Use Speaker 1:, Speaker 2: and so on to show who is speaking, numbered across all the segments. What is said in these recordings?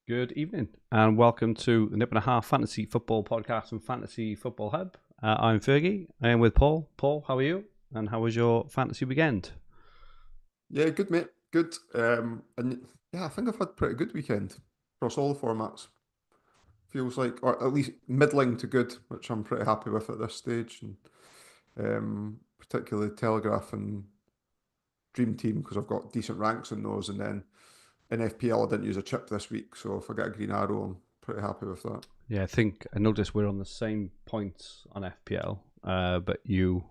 Speaker 1: Good evening, and welcome to the Nip and a Half Fantasy Football Podcast and Fantasy Football Hub. I'm Fergi. I am with Paul. Paul, how are you? And how was your fantasy weekend?
Speaker 2: Yeah, good mate, good. And yeah, I think I've had a pretty good weekend across all the formats. Feels like, or at least middling to good, which I'm pretty happy with at this stage. And particularly Telegraph and DreamTeam because I've got decent ranks in those. And then in FPL, I didn't use a chip this week, so if I get a green arrow, I'm pretty happy with that.
Speaker 1: Yeah, I think I noticed we're on the same points on FPL, but you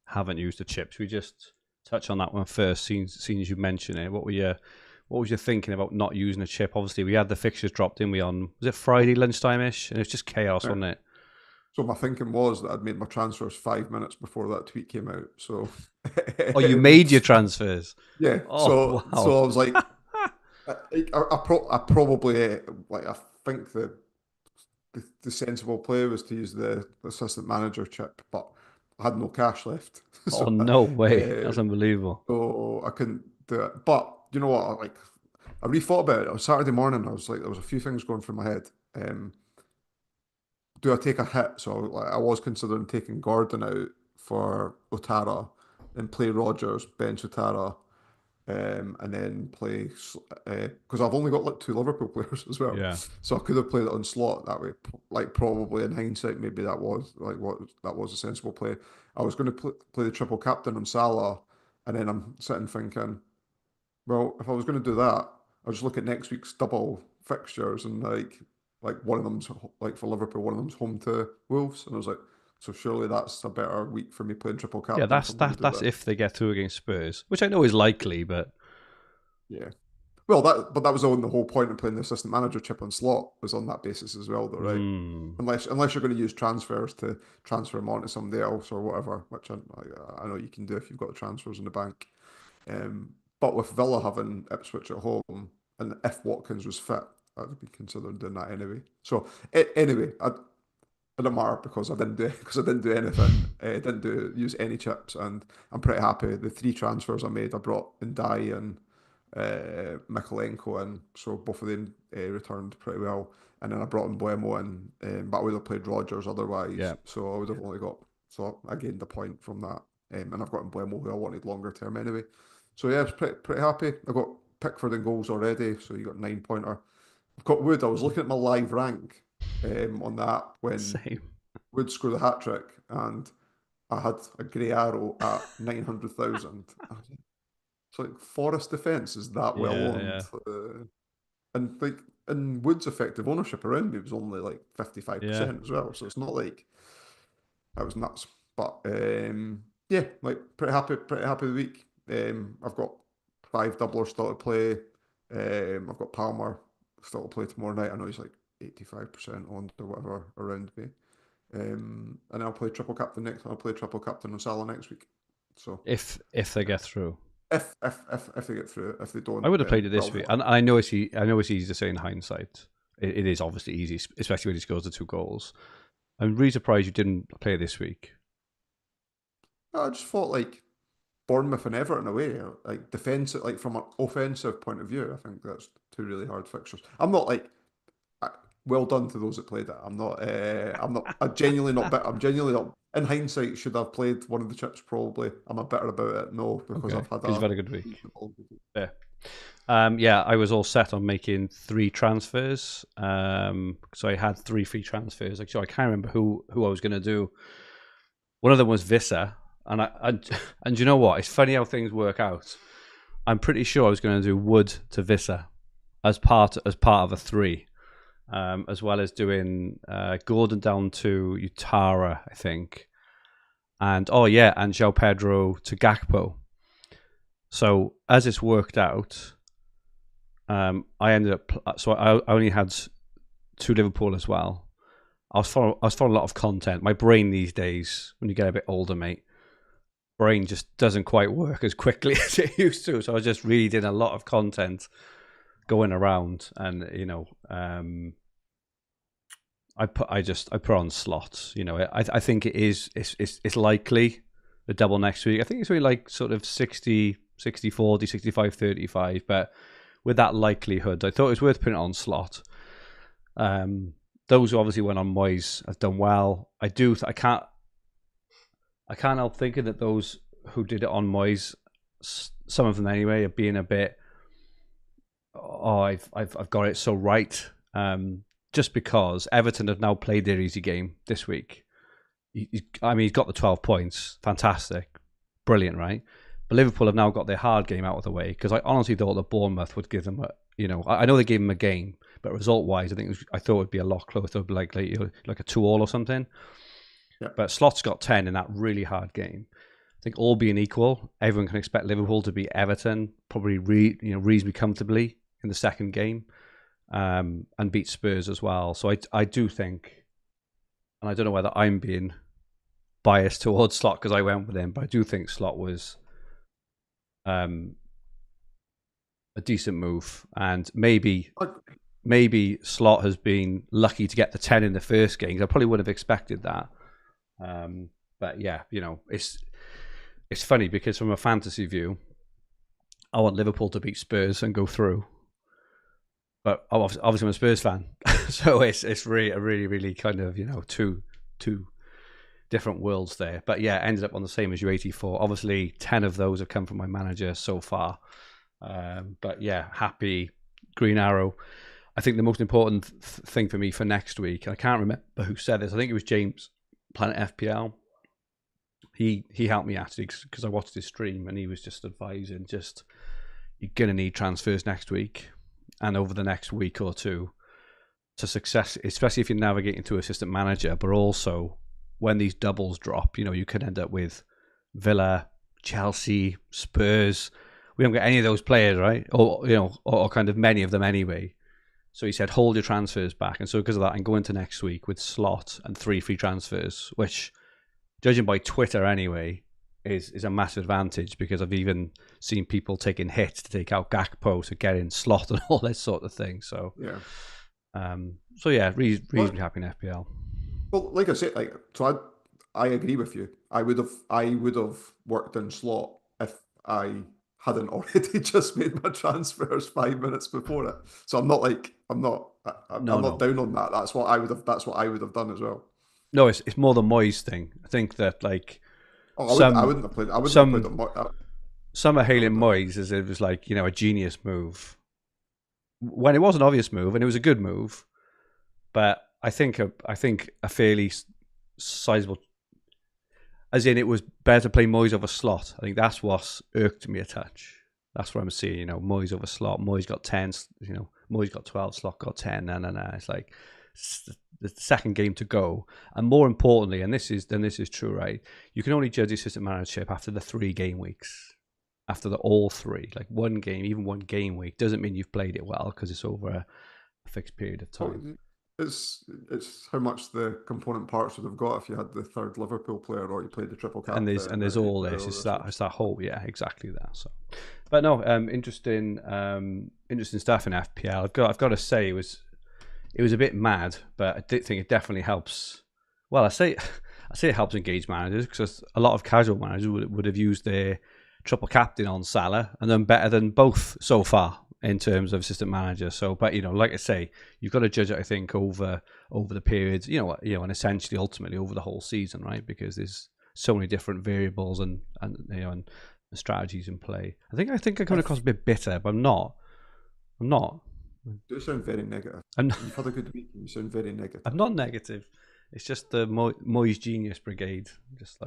Speaker 1: haven't used the chips. We just touch on that one first, seeing as you mentioned it. What was your thinking about not using a chip? Obviously, we had the fixtures dropped in. We on was it Friday lunchtime-ish, and it was just chaos,
Speaker 2: Yeah.
Speaker 1: wasn't it?
Speaker 2: So my thinking was that I'd made my transfers 5 minutes before that tweet came out. So
Speaker 1: Oh, you made your transfers.
Speaker 2: yeah,
Speaker 1: Oh,
Speaker 2: so
Speaker 1: wow.
Speaker 2: I was like, I probably like I think the sensible play was to use the assistant manager chip, but I had no cash left,
Speaker 1: Oh,
Speaker 2: so
Speaker 1: no way. That's unbelievable.
Speaker 2: I couldn't do it. But you know what? I rethought about it. On Saturday morning, I was like, there was a few things going through my head. Do I take a hit? So like, I was considering taking Gordon out for Otara and play Rogers, bench Otara, and then play because I've only got like two Liverpool players as well,
Speaker 1: Yeah.
Speaker 2: so I could have played it on slot that way. Like probably in hindsight, maybe that was like what that was a sensible play. I was going to play the triple captain on Salah, and then I'm sitting thinking, well, if I was going to do that, I'll just look at next week's double fixtures and like one of them's like for Liverpool, one of them's home to Wolves, and I was like, so surely that's a better week for me playing triple
Speaker 1: Yeah,
Speaker 2: captain if
Speaker 1: that's
Speaker 2: I'm going to do
Speaker 1: that's
Speaker 2: that.
Speaker 1: if they get through against Spurs, which I know is likely, but
Speaker 2: Yeah. Well, that was on the whole point of playing the assistant manager chip on slot was on that basis as well, though, right?
Speaker 1: mm,
Speaker 2: Unless you're going to use transfers to transfer them on to somebody else or whatever, which I know you can do if you've got the transfers in the bank. But with Villa having Ipswich at home, and if Watkins was fit, I'd be considering doing that anyway. So anyway, it didn't matter because I didn't do anything. Didn't use any chips, and I'm pretty happy. The three transfers I made, I brought Ndai and Mikalenko in, so both of them returned pretty well. And then I brought in Buemo in, but I would have played Rogers otherwise,
Speaker 1: yeah.
Speaker 2: so I would have only got. So I gained a point from that, and I've got in Buemo who I wanted longer term anyway. So yeah, I was pretty happy. I got Pickford in goals already, so you got 9 pointer. I've got Wood. I was looking at my live rank on that when
Speaker 1: Same.
Speaker 2: Wood scored a hat trick, and I had a grey arrow at 900,000. It's like Forest defence is that well
Speaker 1: Yeah,
Speaker 2: owned,
Speaker 1: yeah,
Speaker 2: and like and Wood's effective ownership around me was only like
Speaker 1: yeah.
Speaker 2: 55% as well. So it's not like that was nuts. But yeah, like pretty happy with the week. I've got five doublers still to play. I've got Palmer still to play tomorrow night. I know he's like 85% on or whatever around me. And I'll play triple captain next. I'll play triple captain on Salah next week. So
Speaker 1: If they get through,
Speaker 2: if they get through it, if they
Speaker 1: I
Speaker 2: don't,
Speaker 1: would have played
Speaker 2: then
Speaker 1: it this week.
Speaker 2: well,
Speaker 1: And I know I know it's easy to say in hindsight. It is obviously easy, especially when he scores the two goals. I'm really surprised you didn't play it this week.
Speaker 2: I just thought like Bournemouth and Everton away, like defensive, like from an offensive point of view, I think that's two really hard fixtures. I'm not like well done to those that played it. I'm not. I'm not. I'm genuinely not. I'm genuinely not. In hindsight, should I've played one of the chips? Probably. Am I bitter about it? No, because
Speaker 1: Okay,
Speaker 2: I've had
Speaker 1: because you've
Speaker 2: a
Speaker 1: had a good week.
Speaker 2: reasonable.
Speaker 1: Yeah. Yeah, I was all set on making 3 transfers. So I had 3 free transfers. Actually, I can't remember who I was going to do. One of them was Vissa, and you know what? It's funny how things work out. I'm pretty sure I was going to do Wood to Vissa as part of a 3, as well as doing Gordon down to Utara, I think, and and João Pedro to Gakpo. So as it's worked out, I ended up. So I only had 2 Liverpool as well. I was following a lot of content. My brain these days, when you get a bit older, mate, brain just doesn't quite work as quickly as it used to. So I was just reading a lot of content going around, and I put on slots. I think it's likely the double next week. I think it's really like sort of 60, 40, 65, 35. But with that likelihood, I thought it was worth putting it on slot. Those who obviously went on Moyes have done well. I can't help thinking that those who did it on Moyes, some of them anyway, are being a bit, I've got it so right. Just because Everton have now played their easy game this week. He's got the 12 points, fantastic, brilliant, right? But Liverpool have now got their hard game out of the way, because I honestly thought that Bournemouth would give them I know they gave them a game, but result-wise, I thought it would be a lot closer, like a 2-2 or something.
Speaker 2: Yeah.
Speaker 1: But Slot's got 10 in that really hard game. I think all being equal, everyone can expect Liverpool to beat Everton probably reasonably comfortably in the second game, and beat Spurs as well. So I do think, and I don't know whether I'm being biased towards Slot because I went with him, but I do think Slot was a decent move, and maybe Slot has been lucky to get the 10 in the first game. I probably would have expected that. But yeah, it's funny because from a fantasy view, I want Liverpool to beat Spurs and go through. But obviously I'm a Spurs fan, so it's really, really kind of two different worlds there. But yeah, ended up on the same as you, 84. Obviously, 10 of those have come from my manager so far. But yeah, happy. Green arrow. I think the most important thing for me for next week, I can't remember who said this. I think it was James, Planet FPL. He helped me actually because I watched his stream and he was just advising, you're gonna need transfers next week and over the next week or two to success, especially if you're navigating to assistant manager, but also when these doubles drop, you could end up with Villa, Chelsea, Spurs. We don't get any of those players, right? Or kind of many of them anyway. So he said, hold your transfers back. And so because of that, I'm going to next week with Slot and 3 free transfers, which, judging by Twitter anyway, is a massive advantage, because I've even seen people taking hits to take out Gakpo to get in Slot and all that sort of thing. So
Speaker 2: yeah.
Speaker 1: Reasonably happy in FPL.
Speaker 2: Well, like I said, I agree with you. I would have worked in Slot if I hadn't already just made my transfers 5 minutes before it. So I'm not down on that. That's what I would have done as well.
Speaker 1: No, it's more the Moyes thing. I think that
Speaker 2: I wouldn't have played.
Speaker 1: Some are hailing Moyes as it was a genius move, when it was an obvious move and it was a good move. But I think a fairly sizable, as in it was better to play Moyes over Slot. I think that's what irked me a touch. That's what I'm seeing. Moyes over Slot. Moyes got 10. Moyes got 12. Slot got 10. No. It's like the second game to go, and more importantly, and this is true, right? You can only judge assistant managership after the 3 game weeks. After all 3, one game, even 1 game week doesn't mean you've played it well because it's over a fixed period of time.
Speaker 2: It's how much the component parts would have got if you had the 3rd Liverpool player or you played the triple captain.
Speaker 1: And there's all this. It's that whole, yeah, exactly that. So, but no, interesting stuff in FPL. I've got to say it was a bit mad, but I did think it definitely helps. Well, I say it helps engage managers, because a lot of casual managers would have used their triple captain on Salah and done better than both so far in terms of assistant manager. So, but like I say, you've got to judge it, I think, over the periods, and essentially ultimately over the whole season, right? Because there's so many different variables and strategies in play. I think I come across a bit bitter, but I'm not.
Speaker 2: You do sound very negative. You've had a good week and you sound very negative.
Speaker 1: I'm not negative. It's just the Moyes Genius Brigade. Just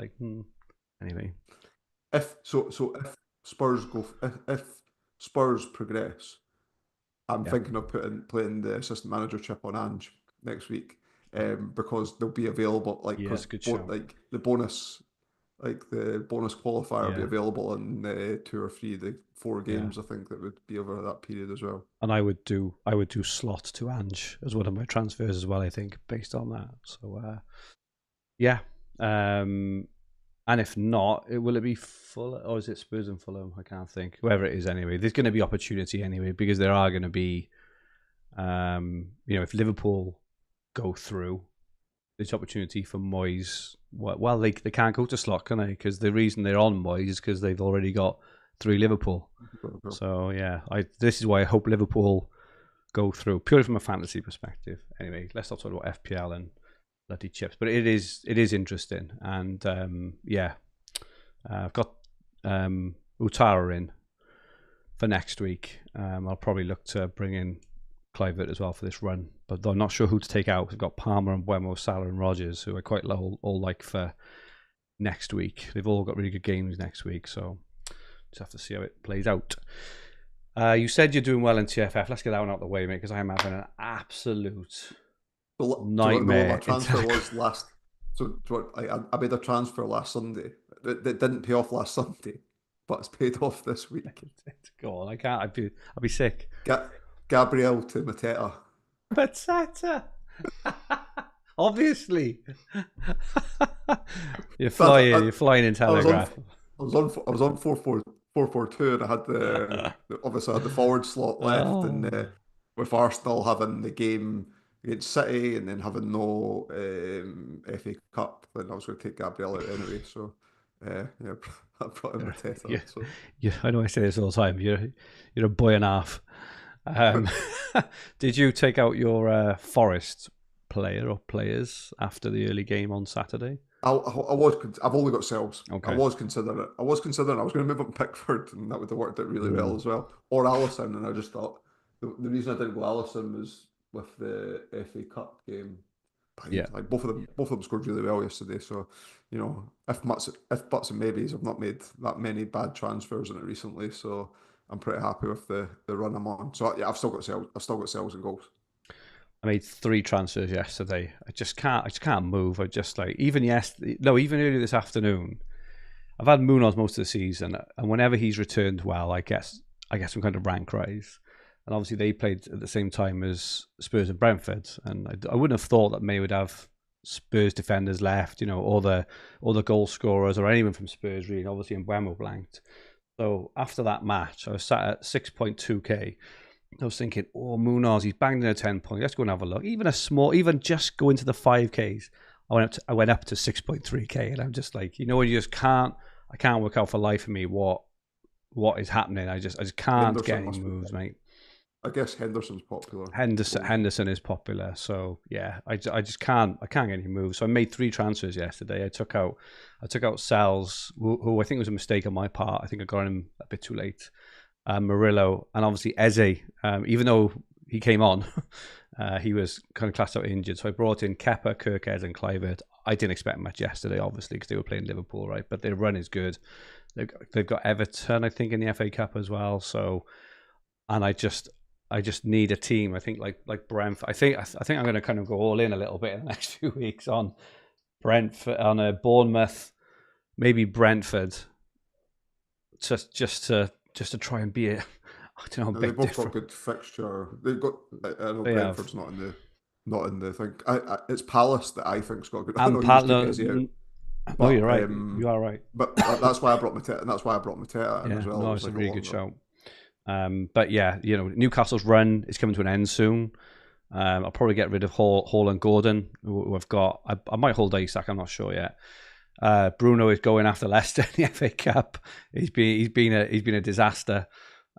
Speaker 1: anyway.
Speaker 2: If Spurs progress, I'm thinking of playing the assistant manager chip on Ange next week, because they'll be available. The bonus qualifier will be available in 2 or 3 the 4 games. I think that would be over that period as well.
Speaker 1: And I would do Slot to Ange as one of my transfers as well, I think, based on that. So and if not, will it be Fulham or is it Spurs and Fulham? I can't think. Whoever it is, anyway, there's going to be opportunity anyway, because there are going to be, if Liverpool go through, there's opportunity for Moyes. Well, they can't go to Slot, can they? Because the reason they're on Moyes is because they've already got 3 Liverpool. So yeah, this is why I hope Liverpool go through purely from a fantasy perspective. Anyway, let's not talk about FPL and bloody chips, but it is interesting. And I've got Utara in for next week. I'll probably look to bring in Clivert as well for this run, but I'm not sure who to take out. We've got Palmer and Buemo, Salah and Rogers, who I quite all like for next week. They've all got really good games next week, so just have to see how it plays out. You said you're doing well in TFF. Let's get that one out of the way, mate, because I am having an absolute nightmare.
Speaker 2: My transfer was last. So I made a transfer last Sunday. It didn't pay off last Sunday, but it's paid off this week.
Speaker 1: Go on, I can't. I'd be sick.
Speaker 2: Gabriel to Mateta.
Speaker 1: Mateta. Obviously. You're flying in Telegraph.
Speaker 2: I was on 4-4-2, and I had obviously I had the forward slot left, and with Arsenal having the game against City and then having no FA Cup, then I was going to take Gabriel out anyway. So I brought in Mateta.
Speaker 1: Yeah.
Speaker 2: So.
Speaker 1: Yeah, I know I say this all the time. You're a boy and a half. Did you take out your Forest player or players after the early game on Saturday?
Speaker 2: I've only got Sells. Okay. I was considering it. I was going to move up Pickford, and that would have worked out really well as well. Or Alisson, and I just thought the reason I didn't go Alisson was with the FA Cup game. Like both of them scored really well yesterday. So, if buts and maybes, I've not made that many bad transfers in it recently. So I'm pretty happy with the run I'm on. So yeah, I've still got Sells and goals.
Speaker 1: I made 3 transfers yesterday. I just can't move. I just even earlier this afternoon. I've had Munoz most of the season, and whenever he's returned well, I get some kind of rank rise. And obviously they played at the same time as Spurs and Brentford, and I wouldn't have thought that May would have Spurs defenders left, or the goal scorers or anyone from Spurs really. Obviously, Mbeumo blanked. So after that match, I was sat at 6.2k. I was thinking, Munoz, he's banged in a 10 point. Let's go and have a look. Even just go into the 5Ks. I went up to 6.3k, and I'm just like, I can't work out for life of me what is happening. I just can't get any moves, mate.
Speaker 2: I guess Henderson's popular.
Speaker 1: Henderson is popular, so yeah, I can't get any moves. So I made 3 transfers yesterday. I took out Sells, who I think was a mistake on my part. I think I got him a bit too late. Murillo, and obviously Eze, even though he came on, he was kind of classed out injured. So I brought in Kepa, Kirkez, and Clivert. I didn't expect much yesterday, obviously, because they were playing Liverpool, right? But their run is good. They've got Everton, I think, in the FA Cup as well. So, and I just need a team. I think like Brentford. I think I'm going to kind of go all in a little bit in the next few weeks on Brentford, on a Bournemouth, maybe Brentford, just to try and be a bit
Speaker 2: they've both
Speaker 1: different.
Speaker 2: got good fixture. They've got. I know Brentford's not in the thing. It's Palace that I think's got good.
Speaker 1: No, you're right. You are right.
Speaker 2: But that's why I brought Mateta, and that's why I brought Mateta in as well.
Speaker 1: No, it's a really good shout. But yeah, Newcastle's run is coming to an end soon. I'll probably get rid of Hall and Gordon, who I've got. I might hold Isak. I'm not sure yet. Bruno is going after Leicester in the FA Cup. He's been a disaster,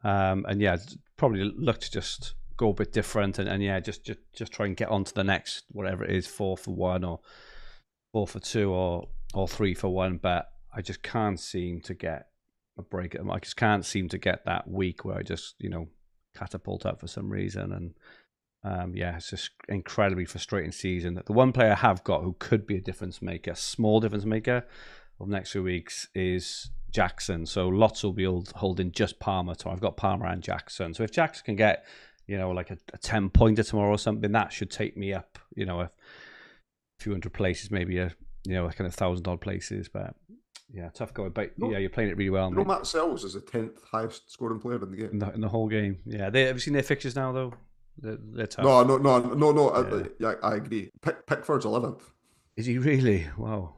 Speaker 1: and yeah, probably look to just go a bit different and yeah, just try and get on to the next whatever it is, 4 for 1 or 4 for 2 or 3 for 1. But I just can't seem to get a break. I just can't seem to get that week where I just catapult up for some reason. And it's just incredibly frustrating season. The one player I have got who could be a difference maker, small difference maker, of the next few weeks is Jackson. So lots will be holding just Palmer. So I've got Palmer and Jackson. So if Jackson can get, like a 10-pointer tomorrow or something, that should take me up, a few hundred places, maybe a kind of 1,000-odd places. But yeah, tough going. But yeah, you're playing it really well.
Speaker 2: Matt Sells is the 10th highest scoring player in the game.
Speaker 1: In the whole game. Yeah. Have you seen their fixtures now though? They're tough.
Speaker 2: No. Yeah. I agree. Pickford's 11th.
Speaker 1: Is he really? Wow,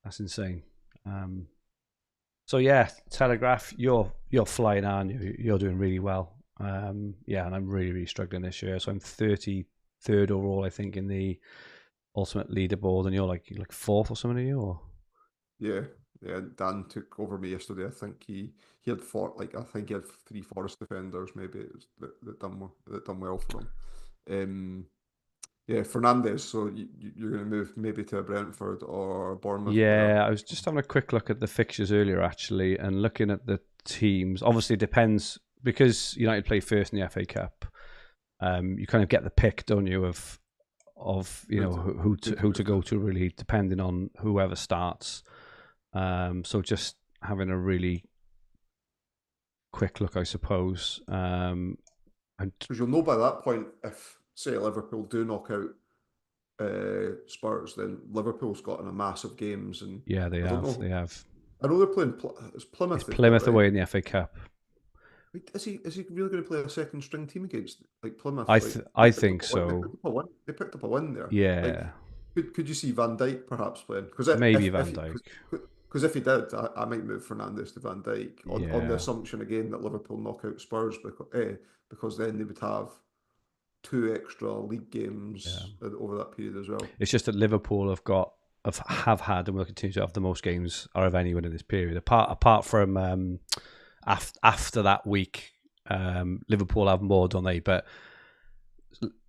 Speaker 1: that's insane. So yeah, Telegraph, you're flying on. You're doing really well. And I'm really, really struggling this year. So I'm 33rd overall, I think, in the ultimate leaderboard, and you're like 4th or something, are you? Or?
Speaker 2: Yeah. Yeah, Dan took over me yesterday. I think he had I think he had 3 Forest defenders maybe that done well for him. Yeah, Fernandez. So you're going to move maybe to a Brentford or Bournemouth player.
Speaker 1: Yeah, I was just having a quick look at the fixtures earlier, actually, and looking at the teams. Obviously, it depends because United play first in the FA Cup. You kind of get the pick, don't you, of who to go to, really, depending on whoever starts. So just having a really quick look, I suppose. And
Speaker 2: Because you'll know by that point if, say, Liverpool do knock out Spurs, then Liverpool's gotten a massive games, and
Speaker 1: yeah, they
Speaker 2: I don't
Speaker 1: have.
Speaker 2: know.
Speaker 1: They have.
Speaker 2: I know they're playing. It's
Speaker 1: It's
Speaker 2: Plymouth they've got,
Speaker 1: Plymouth
Speaker 2: right?
Speaker 1: away in the FA Cup.
Speaker 2: Wait, is he really going to play a second string team against like Plymouth?
Speaker 1: I
Speaker 2: Like
Speaker 1: I think so.
Speaker 2: they picked up a win there. Like,
Speaker 1: Yeah,
Speaker 2: could you see Van Dijk perhaps playing? Because
Speaker 1: maybe Van Dijk.
Speaker 2: because if he did, I might move Fernandes to Van Dijk on the
Speaker 1: Yeah.
Speaker 2: assumption again that Liverpool knock out Spurs because then they would have 2 extra league
Speaker 1: Yeah.
Speaker 2: games over that period as well.
Speaker 1: It's just that Liverpool have had and will continue to have the most games out of anyone in this period. Apart from after that week, Liverpool have more, don't they? But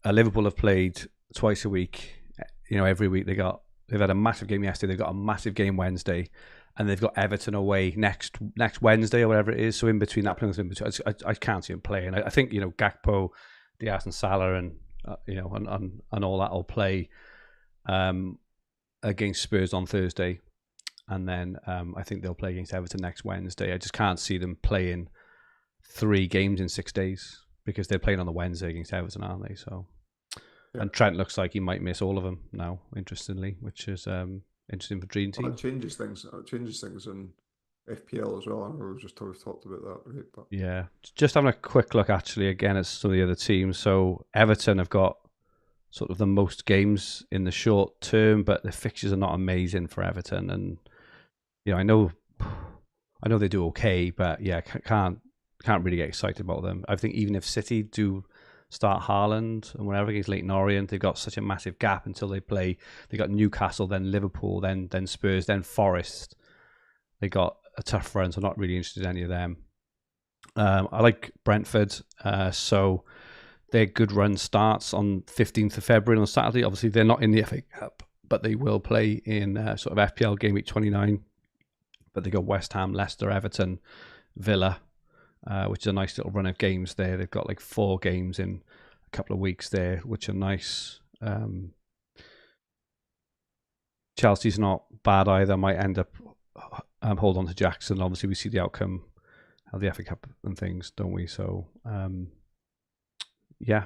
Speaker 1: Liverpool have played twice a week. Every week they've had a massive game yesterday. They've got a massive game Wednesday, and they've got Everton away next Wednesday or whatever it is. So in between that, I can't see them playing. I think Gakpo, Diaz, and Salah, and and all that will play against Spurs on Thursday, and then I think they'll play against Everton next Wednesday. I just can't see them playing 3 games in 6 days because they're playing on the Wednesday against Everton, aren't they? So,
Speaker 2: Yeah.
Speaker 1: and Trent looks like he might miss all of them now, interestingly, which is interesting for Dream Team.
Speaker 2: It changes things. It changes things in FPL as well. I know we've talked about that, right? But
Speaker 1: Yeah, just having a quick look actually again at some of the other teams. So Everton have got sort of the most games in the short term, but the fixtures are not amazing for Everton. And I know they do okay, but yeah, can't really get excited about them. I think even if City do start Haaland and whatever against Leighton Orient, they've got such a massive gap until they play. They got Newcastle, then Liverpool, then Spurs, then Forest. They got a tough run, so I'm not really interested in any of them. I like Brentford, so their good run starts on 15th of February on Saturday. Obviously, they're not in the FA Cup, but they will play in sort of FPL Gameweek 29. But they got West Ham, Leicester, Everton, Villa, which is a nice little run of games there. They've got like 4 games in a couple of weeks there, which are nice. Chelsea's not bad either. Might end up hold on to Jackson. Obviously, we see the outcome of the FA Cup and things, don't we? So, yeah,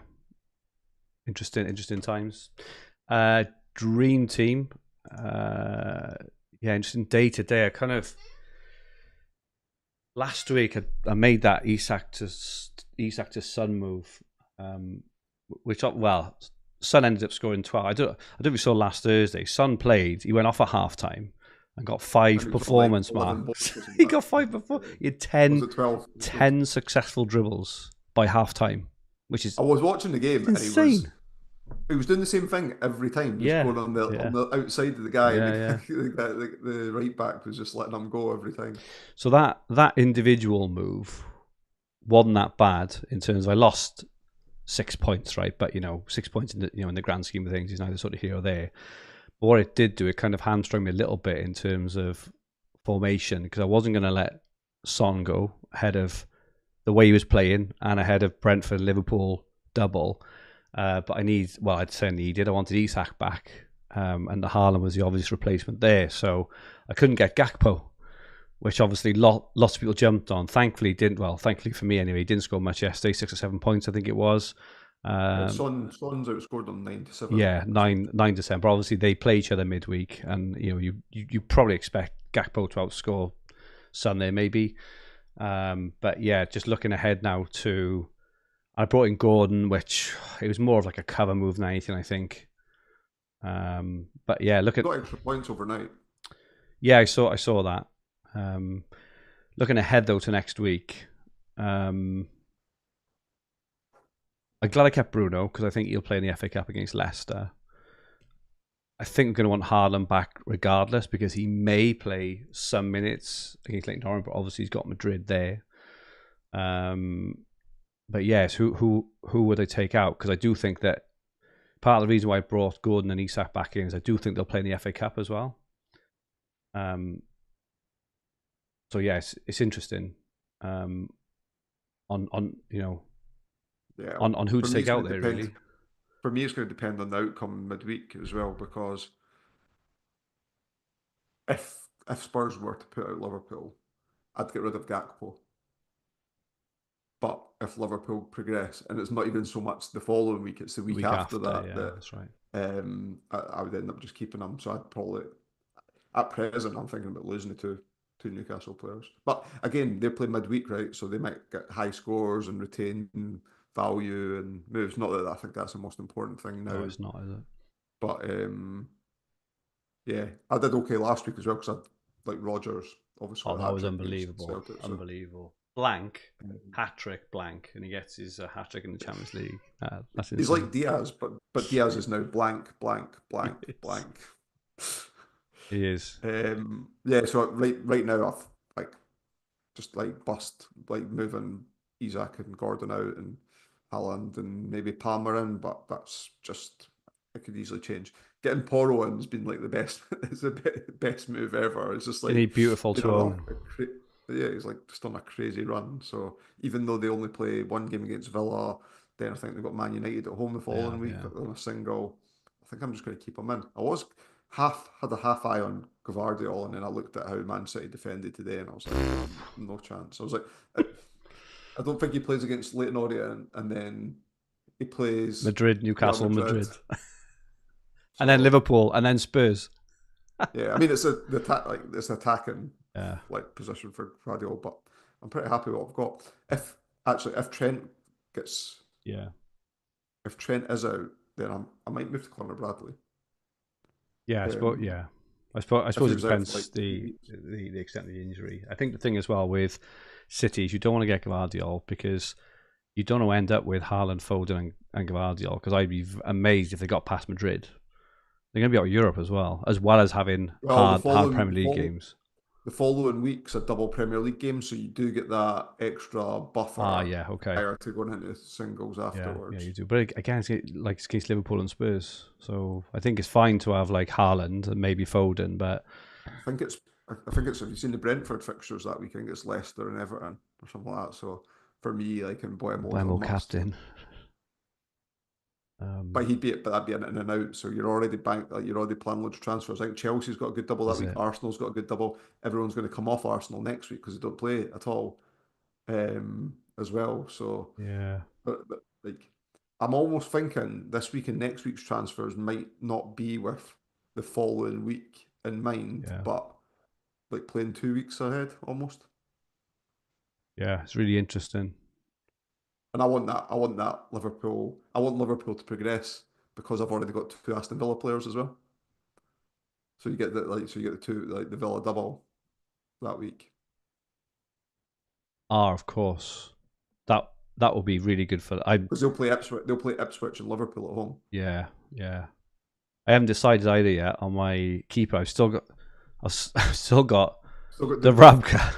Speaker 1: interesting times. Dream Team, interesting day to day. I kind of last week I made that Isak to Son move, which Son ended up scoring 12. I don't know if you saw last Thursday. Son played. He went off at halftime and got 5 performance marks. He got 5 before. He had 10 successful dribbles by halftime, which is
Speaker 2: I was watching the game
Speaker 1: insane.
Speaker 2: He was doing the same thing every time. He was going on the outside of the guy. The right back was just letting him go every time.
Speaker 1: So that individual move wasn't that bad in terms of I lost 6 points, right? But 6 points in the grand scheme of things is neither sort of here or there. But what it did do, it kind of hamstrung me a little bit in terms of formation because I wasn't going to let Son go ahead of the way he was playing and ahead of Brentford Liverpool double. But I wanted Isak back, and the Haaland was the obvious replacement there. So I couldn't get Gakpo, which obviously lots of people jumped on. Thankfully for me anyway, he didn't score much yesterday, 6 or 7 points I think it was.
Speaker 2: Son's outscored them 9-7.
Speaker 1: Yeah, 9-7. But obviously they play each other midweek, and you probably expect Gakpo to outscore Son there maybe. But yeah, just looking ahead now I brought in Gordon, which it was more of like a cover move than anything, I think. But yeah, look at
Speaker 2: got extra points overnight.
Speaker 1: Yeah, I saw that. Looking ahead though to next week, I'm glad I kept Bruno because I think he'll play in the FA Cup against Leicester. I think we're going to want Haaland back regardless, because he may play some minutes against Leighton Orient, but obviously he's got Madrid there. But yes, who would they take out? Because I do think that part of the reason why I brought Gordon and Isak back in is I do think they'll play in the FA Cup as well. So yes, it's interesting. On you know, on who to take out there, really.
Speaker 2: For me, it's going to depend on the outcome midweek as well, because if Spurs were to put out Liverpool, I'd get rid of Gakpo. But if Liverpool progress, and it's not even so much the following week, it's the week after that,
Speaker 1: yeah, that's right.
Speaker 2: I would end up just keeping them. So I'd probably, at present, I'm thinking about losing the two Newcastle players. But again, they're playing midweek, right? So they might get high scores and retain value and moves. Not that I think that's the most important thing now.
Speaker 1: No, it's not, is it?
Speaker 2: But yeah, I did okay last week as well, because I like Rodgers. Obviously,
Speaker 1: that was unbelievable.
Speaker 2: Celtic, so.
Speaker 1: Unbelievable. Blank, hat-trick blank, and he gets his hat-trick in the Champions League. That's insane.
Speaker 2: He's like Diaz, but Diaz is now blank.
Speaker 1: He is.
Speaker 2: Yeah, so right now I've like just like bust like moving Isak and Gordon out and Haaland and maybe Palmer in, but that's just, it could easily change. Getting Porro in has been like the best. It's the best move ever. It's just like
Speaker 1: any beautiful tone.
Speaker 2: Yeah, he's like just on a crazy run. So even though they only play one game against Villa, then I think they've got Man United at home the following week on a single. I think I'm just going to keep him in. I was had a half eye on Gvardiol, and then I looked at how Man City defended today, and I was like, no chance. I was like, I don't think he plays against Leighton Orient, and then he plays
Speaker 1: Madrid, Newcastle, Madrid.
Speaker 2: So,
Speaker 1: and then Liverpool, and then Spurs.
Speaker 2: Yeah, I mean it's it's an attacking like position for Gvardiol, but I'm pretty happy with what I've got. If Trent gets if Trent is out, then I might move to Connor Bradley.
Speaker 1: Yeah, I suppose it depends like the extent of the injury. I think the thing as well with City is you don't want to get Gvardiol, because you don't want to end up with Haaland, Foden and Gvardiol, because I'd be amazed if they got past Madrid. They're going to be out of Europe as well as having hard Premier League games.
Speaker 2: The following week's a double Premier League game, so you do get that extra buffer. Prior to going into singles afterwards.
Speaker 1: Yeah, you do. But again, it's against Liverpool and Spurs, so I think it's fine to have like Haaland and maybe Foden. But
Speaker 2: I think it's if you've seen the Brentford fixtures that week, I think it's Leicester and Everton or something like that. So for me, like in Mbeumo
Speaker 1: captain.
Speaker 2: But that'd be an in and out. So you're already you're already planning loads of transfers. I think Chelsea's got a good double that week. Arsenal's got a good double. Everyone's going to come off Arsenal next week because they don't play at all, as well. So but like I'm almost thinking this week and next week's transfers might not be with the following week in mind, but like playing 2 weeks ahead almost.
Speaker 1: Yeah, it's really interesting.
Speaker 2: And I want that Liverpool. I want Liverpool to progress because I've already got 2 Aston Villa players as well. So you get the 2 the Villa double that week.
Speaker 1: Of course, that will be really good for
Speaker 2: because they'll play Ipswich and Liverpool at home.
Speaker 1: Yeah. I haven't decided either yet on my keeper. I've still got the Rabka.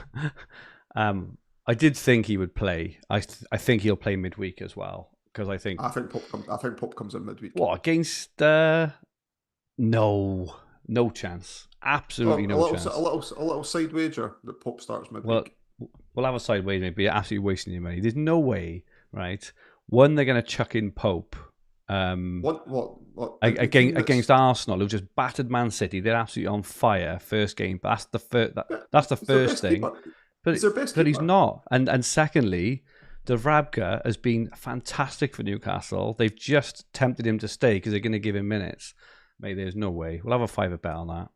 Speaker 1: I did think he would play. I think he'll play midweek as well, because I think
Speaker 2: Pope comes in midweek.
Speaker 1: What, against no chance. Absolutely no chance.
Speaker 2: A little side wager that Pope starts midweek.
Speaker 1: Well, we'll have a side wager, but you're absolutely wasting your money. There's no way, right? One, they're going to chuck in Pope.
Speaker 2: What
Speaker 1: against Arsenal, who just battered Man City. They're absolutely on fire. First game, but that's the first thing. But he's not. And secondly, the Rabka has been fantastic for Newcastle. They've just tempted him to stay because they're going to give him minutes. Mate, there's no way. We'll have a £5 bet on that.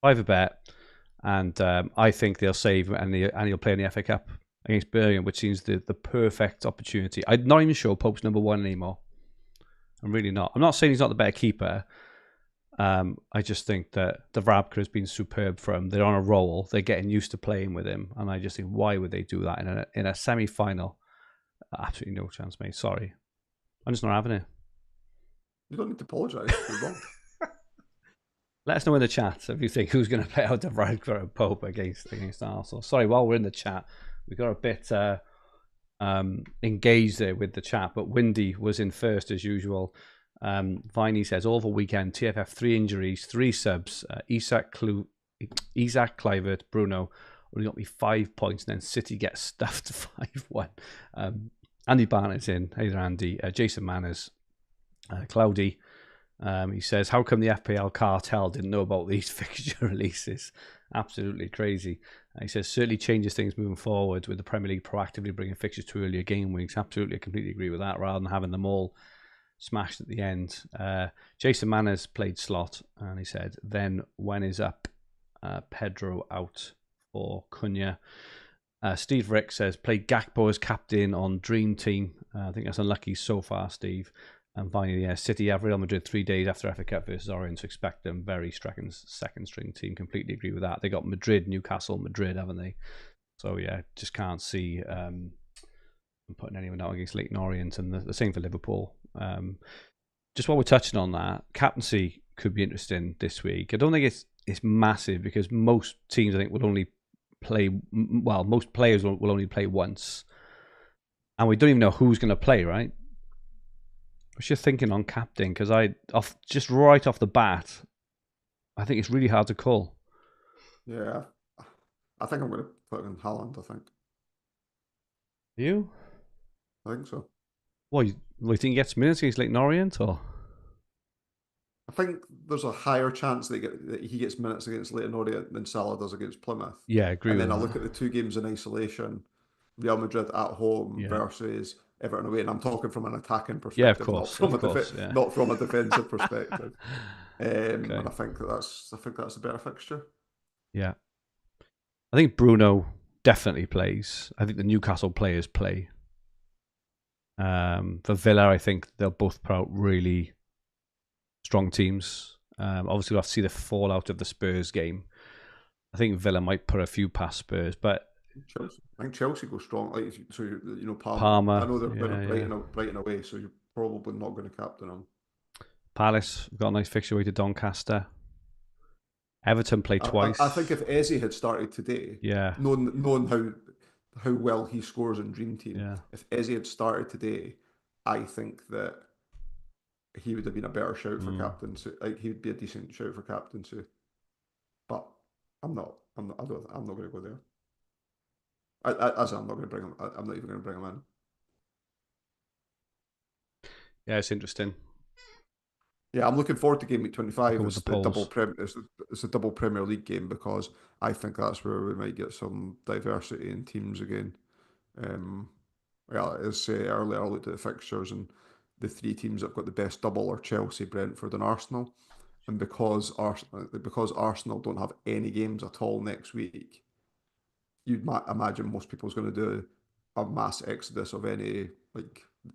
Speaker 1: £5 bet, and I think they'll save and he'll play in the FA Cup against Birmingham, which seems the perfect opportunity. I'm not even sure Pope's number 1 anymore. I'm really not. I'm not saying he's not the better keeper. I just think that the Rabka has been superb for him. They're on a roll. They're getting used to playing with him, and I just think, why would they do that in a semi-final? Absolutely no chance, mate. Sorry, I'm just not having it.
Speaker 2: You don't need to apologise. You're wrong.
Speaker 1: Let us know in the chat if you think who's going to play out of Radcliffe and Pope against Arsenal. Sorry, while we're in the chat, we got a bit engaged there with the chat, but Windy was in first as usual. Viney says, all the weekend, TFF 3 injuries, 3 subs, Isaac Kluivert, Bruno, only got me 5 points, and then City gets stuffed 5-1. Andy Barnett's in. Hey there, Andy. Jason Manners, Cloudy. He says, how come the FPL cartel didn't know about these fixture releases? Absolutely crazy. He says, certainly changes things moving forward with the Premier League proactively bringing fixtures to earlier game weeks. Absolutely, I completely agree with that, rather than having them all smashed at the end. Jason Manners played slot, and he said, then when is up? Pedro out for Cunha. Steve Rick says, played Gakpo as captain on Dream Team. I think that's unlucky so far, Steve. And finally, City have Real Madrid 3 days after FA Cup versus Orange, so expect them very second string team. Completely agree with that. They got Madrid, Newcastle, Madrid, haven't they? So yeah, just can't see putting anyone out against Leyton Orient, and the same for Liverpool. Just while we're touching on that, captaincy could be interesting this week. I don't think it's massive because most teams I think will only play. Well, most players will only play once, and we don't even know who's going to play, right? What's your thinking on captain? Because just right off the bat, I think it's really hard to call.
Speaker 2: Yeah, I think I'm going to put in Haaland. I think.
Speaker 1: You?
Speaker 2: I think so.
Speaker 1: What, you think he gets minutes against Leyton Orient, or?
Speaker 2: I think there's a higher chance that he gets minutes against Leyton Orient than Salah does against Plymouth.
Speaker 1: Yeah, I agree.
Speaker 2: And
Speaker 1: with
Speaker 2: then
Speaker 1: that.
Speaker 2: I look at the 2 games in isolation: Real Madrid at home versus Everton away, and I'm talking from an attacking perspective,
Speaker 1: of course,
Speaker 2: not from a defensive perspective.
Speaker 1: Okay.
Speaker 2: And I think that's a better fixture.
Speaker 1: Yeah, I think Bruno definitely plays. I think the Newcastle players play. For Villa, I think they'll both put out really strong teams. Obviously, we'll have to see the fallout of the Spurs game. I think Villa might put a few past Spurs, but
Speaker 2: I think Chelsea go strong. Like, so
Speaker 1: Palmer.
Speaker 2: I know they're Brighton away, so you're probably not going to captain them.
Speaker 1: Palace, we've got a nice fixture away to Doncaster. Everton play twice.
Speaker 2: I think if Eze had started today, knowing how well he scores in Dream Team, if Eze had started today, I think that he would have been a better shout for captaincy. Like, he would be a decent shout for captaincy. But I'm not going to go there. I'm not going to bring him. I'm not even going to bring him in.
Speaker 1: Yeah, it's interesting.
Speaker 2: Yeah, I'm looking forward to Gameweek 25. It's a double Premier League game because I think that's where we might get some diversity in teams again. As I say earlier, I looked at the fixtures, and the 3 teams that have got the best double are Chelsea, Brentford, and Arsenal. And because Arsenal don't have any games at all next week, you'd imagine most people's going to do a mass exodus of any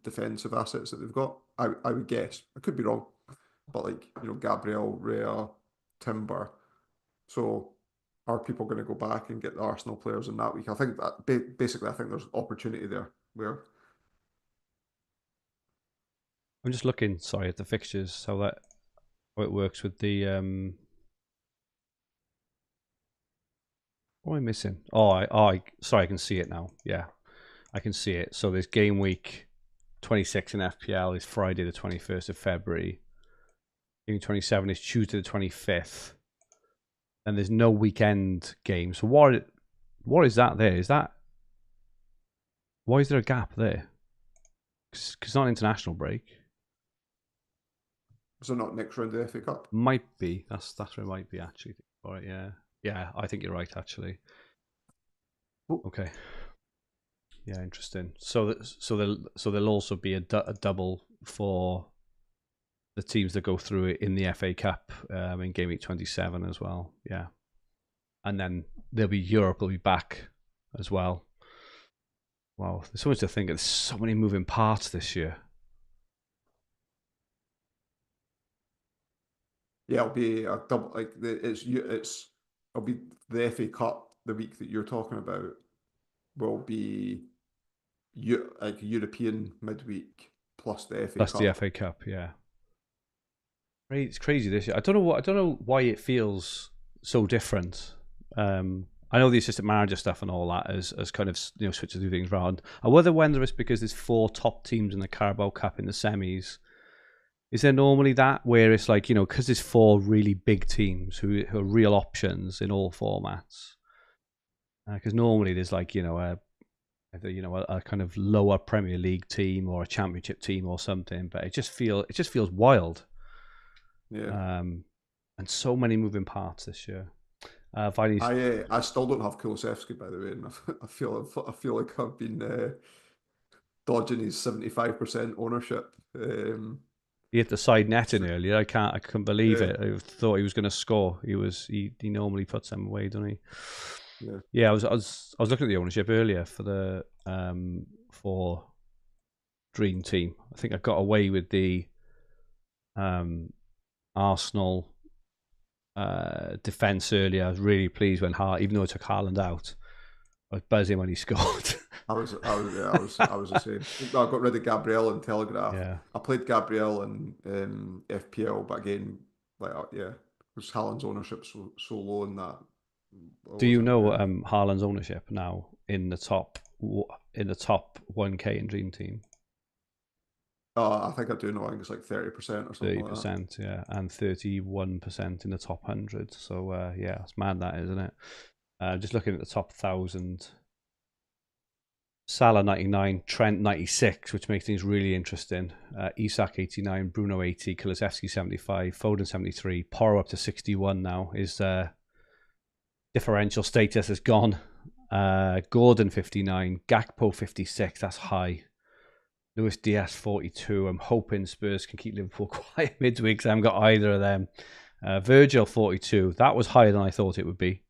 Speaker 2: defensive assets that they've got. I would guess. I could be wrong, but Gabriel, Rea, Timber. So are people going to go back and get the Arsenal players in that week? I think that basically I think there's opportunity there where.
Speaker 1: I'm just looking, at the fixtures, how it works with the. What am I missing? Sorry, I can see it now. Yeah, I can see it. So there's game week 26 in FPL is Friday the 21st of February. Game 27 is Tuesday the 25th. And there's no weekend game. So what is that there? Why is there a gap there? Because it's not an international break.
Speaker 2: Is it not next round of the FA Cup?
Speaker 1: Might be. That's where it might be actually. All right, yeah. Yeah, I think you're right actually. Okay. Yeah, interesting. So there'll also be a double for the teams that go through it in the FA Cup in Game Week 27 as well. Yeah, and then Europe will be back as well. Wow, there's so much to think. There's so many moving parts this year.
Speaker 2: Yeah, it'll be a double. It'll be the FA Cup. The week that you're talking about will be European midweek plus the FA Cup.
Speaker 1: That's the FA Cup, yeah. It's crazy this year. I don't know what. I don't know why it feels so different. I know the assistant manager stuff and all that has kind of switched to do things around. I wonder whether it's because there's 4 top teams in the Carabao Cup in the semis. Is there normally that where it's like because there's 4 really big teams who are real options in all formats? Because normally there's like a kind of lower Premier League team or a Championship team or something, but it just feels wild.
Speaker 2: Yeah.
Speaker 1: And so many moving parts this year. Viney's,
Speaker 2: I still don't have Kulusevski, by the way, and I feel like I've been dodging his 75% ownership.
Speaker 1: he hit the side
Speaker 2: So,
Speaker 1: netting earlier. I couldn't believe
Speaker 2: yeah,
Speaker 1: it. I thought he was going to score. He normally puts them away, doesn't he?
Speaker 2: yeah.
Speaker 1: Yeah, I was looking at the ownership earlier for Dream Team. I think I got away with the Arsenal defense earlier. I was really pleased when even though I took Haaland out, I was buzzing when he scored.
Speaker 2: I was the same. I got rid of Gabriel and Telegraph.
Speaker 1: Yeah.
Speaker 2: I played Gabriel in FPL, but again, like yeah, because Haaland's ownership so low in that, I
Speaker 1: Do you
Speaker 2: wasn't.
Speaker 1: know Haaland's ownership now in the top 1K in Dream Team?
Speaker 2: I think I do know. I think it's like 30% or something
Speaker 1: Thirty
Speaker 2: like that.
Speaker 1: percent, yeah, and 31% in the top 100. So yeah, it's mad that, isn't it? Just looking at the top 1,000. Salah 99, Trent 96, which makes things really interesting. Isak 89, Bruno 80, Kulusevski 75, Foden 73, Porro up to 61 now. His differential status is gone. Gordon 59, Gakpo 56, that's high. Luis Diaz 42. I'm hoping Spurs can keep Liverpool quiet midweek because I haven't got either of them. Virgil 42, that was higher than I thought it would be.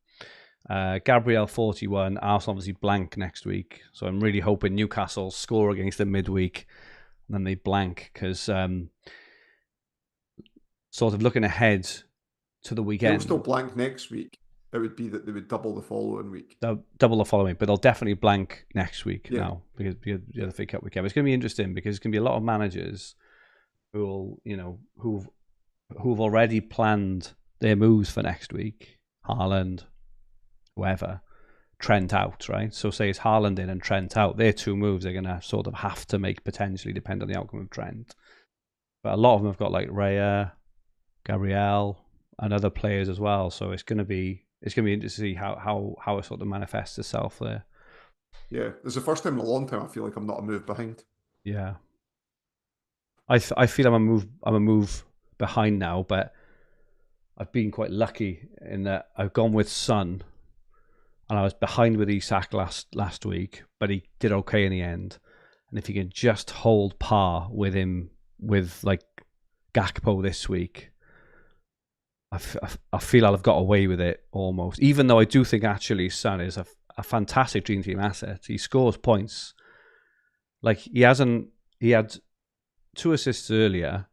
Speaker 1: Gabriel 41. Arsenal obviously blank next week, so I'm really hoping Newcastle score against them midweek and then they blank because sort of looking ahead to the
Speaker 2: They'll still
Speaker 1: weekend,
Speaker 2: blank next week. It would be that they would double the following week.
Speaker 1: they'll double the following, but they'll definitely blank next week
Speaker 2: Yeah,
Speaker 1: now because
Speaker 2: yeah,
Speaker 1: the FA Cup weekend. It's going to be interesting because it's going to be a lot of managers who will who've already planned their moves for next week. Haaland, whoever. Trent out, right? So say it's Haaland in and Trent out. Their 2 moves they're going to sort of have to make potentially depend on the outcome of Trent. But a lot of them have got like Raya, Gabriel, and other players as well. So it's going to be interesting to see how it sort of manifests itself there.
Speaker 2: yeah. It's the first time in a long time I feel like I'm not a move behind.
Speaker 1: Yeah, I feel I'm a move behind now, but I've been quite lucky in that I've gone with Son, and I was behind with Isak last week, but he did okay in the end. And if you can just hold par with him with like Gakpo this week, I feel I'll have got away with it almost. Even though I do think actually Son is a fantastic Dream Team asset. He scores points. Like he had 2 assists earlier,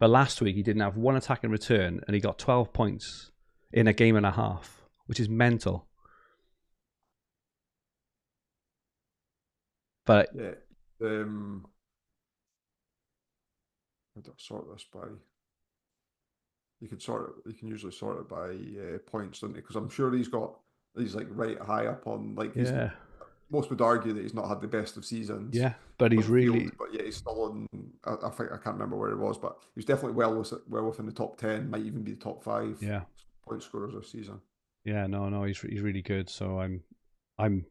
Speaker 1: but last week he didn't have 1 attack in return, and he got 12 points in a game and a half, which is mental. But
Speaker 2: Yeah. Um, how do I sort this by? You can sort it. You can usually sort it by points, don't you? Because I'm sure he's like right high up on like he's.
Speaker 1: yeah,
Speaker 2: Most would argue that he's not had the best of seasons
Speaker 1: yeah, but
Speaker 2: on
Speaker 1: he's
Speaker 2: the field,
Speaker 1: really
Speaker 2: but yeah, he's still in. I think I can't remember where he was, but he was definitely well within the top 10. Might even be the top 5
Speaker 1: yeah.
Speaker 2: point scorers this season.
Speaker 1: Yeah, no, he's really good. So I'm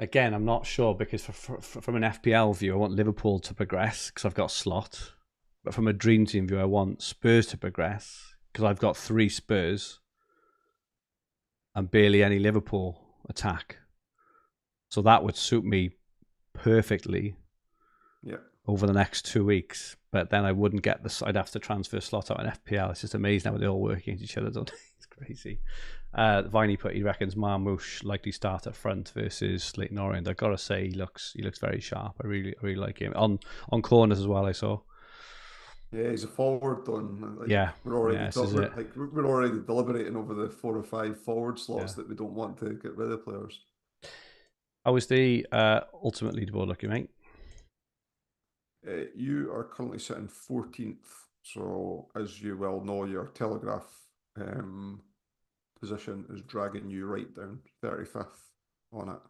Speaker 1: again, I'm not sure because from an FPL view, I want Liverpool to progress because I've got slot, but from a Dream Team view, I want Spurs to progress because I've got 3 Spurs and barely any Liverpool attack. So that would suit me perfectly
Speaker 2: Yeah,
Speaker 1: over the next 2 weeks. But then I wouldn't get this. I'd have to transfer slot out in FPL. It's just amazing how they all work against each other, don't they? It's crazy. Viney put he reckons Marmouche likely start up front versus Leighton Orient. I gotta say he looks very sharp. I really like him on corners as well. I saw.
Speaker 2: yeah, he's a forward on like
Speaker 1: Yeah,
Speaker 2: we're already
Speaker 1: this is it.
Speaker 2: we're already deliberating over the 4 or 5 forward
Speaker 1: Yeah.
Speaker 2: slots that we don't want to get rid of players.
Speaker 1: How was the ultimate leaderboard looking, mate?
Speaker 2: You are currently sitting 14th. So, as you well know, your Telegraph position is dragging you right down 35th on it.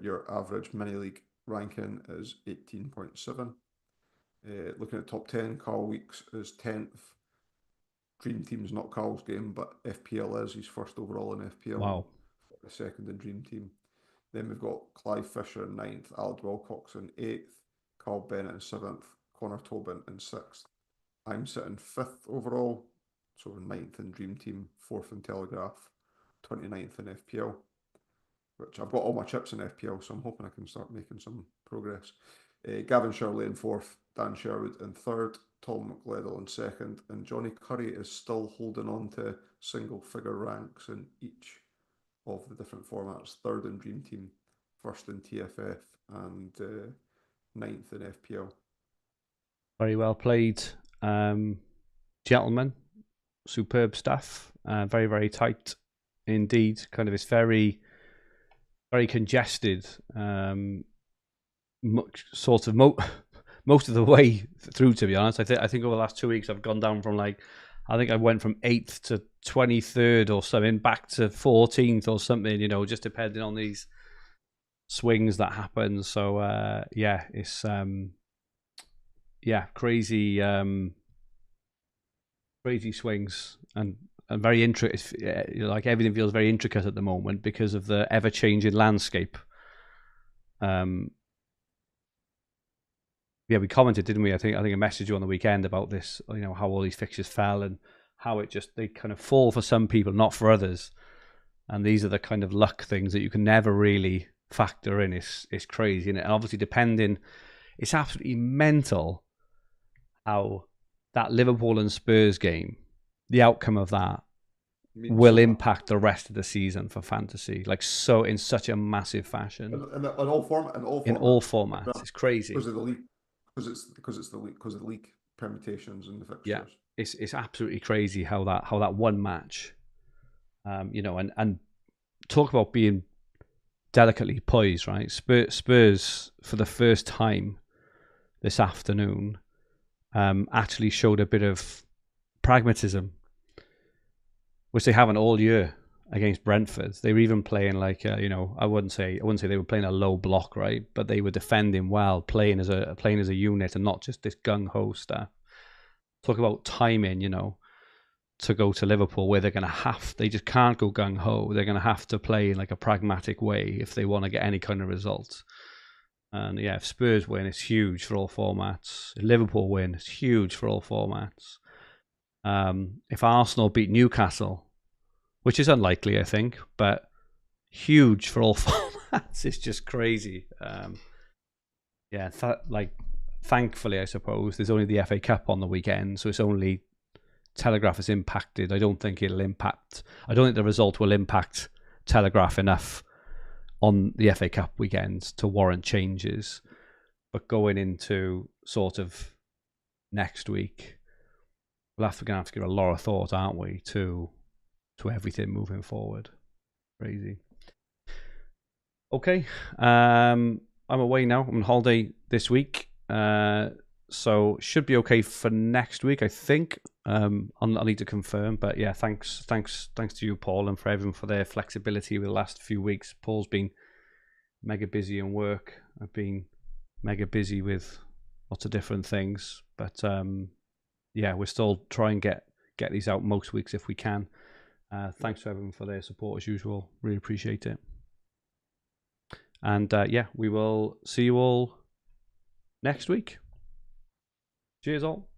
Speaker 2: Your average mini league ranking is 18.7. Looking at top 10, Carl Weeks is 10th. Dream Team's not Carl's game, but FPL is. He's first overall in FPL.
Speaker 1: Wow.
Speaker 2: Second in Dream Team. Then we've got Clive Fisher in 9th, Aled Wilcox in 8th, Carl Bennett in 7th, Connor Tobin in 6th. I'm sitting 5th overall, so 9th in Dream Team, 4th in Telegraph, 29th in FPL, which I've got all my chips in FPL, so I'm hoping I can start making some progress. Gavin Shirley in 4th, Dan Sherwood in 3rd, Tom McLeodell in 2nd, and Johnny Curry is still holding on to single figure ranks in each of the different formats. 3rd in Dream Team, 1st in TFF, and 9th in FPL.
Speaker 1: Very well played, gentlemen. Superb stuff. Very, very tight indeed. Kind of, it's very, very congested. Most of the way through, to be honest. I think over the last 2 weeks I've gone down from I think I went from 8th to 23rd or something, back to 14th or something, just depending on these swings that happen. So yeah, it's crazy crazy swings and very intricate. Like everything feels very intricate at the moment because of the ever changing landscape. Yeah, we commented, didn't we? I think I messaged you on the weekend about this, how all these fixtures fell and how they kind of fall for some people, not for others. And these are the kind of luck things that you can never really factor in. It's crazy, and obviously it's absolutely mental how that Liverpool and Spurs game, the outcome of that will impact the rest of the season for fantasy, in such a massive fashion.
Speaker 2: In all
Speaker 1: formats, it's crazy.
Speaker 2: Because of the league. Because of the league permutations and the fixtures.
Speaker 1: Yeah, it's absolutely crazy how that one match, and talk about being delicately poised, right? Spurs for the first time this afternoon actually showed a bit of pragmatism, which they haven't all year against Brentford. They were even playing I wouldn't say they were playing a low block, right? But they were defending well, playing as a unit and not just this gung ho stuff. Talk about timing, to go to Liverpool where they just can't go gung ho. They're going to have to play in a pragmatic way if they want to get any kind of result. And yeah, if Spurs win, it's huge for all formats. If Liverpool win, it's huge for all formats. If Arsenal beat Newcastle, which is unlikely, I think, but huge for all formats. It's just crazy. Thankfully, I suppose, there's only the FA Cup on the weekend, so it's only Telegraph is impacted. I don't think the result will impact Telegraph enough on the FA Cup weekends to warrant changes. But going into sort of next week, we'll have to give a lot of thought, aren't we, to everything moving forward. Crazy. Okay, I'm away now. I'm on holiday this week, so should be okay for next week, I think. I'll need to confirm, but yeah, thanks to you, Paul, and for everyone for their flexibility with the last few weeks. Paul's been mega busy in work. I've been mega busy with lots of different things, but yeah, we're still trying to get these out most weeks if we can. Thanks to everyone for their support as usual. Really appreciate it. And yeah, we will see you all next week. Cheers all.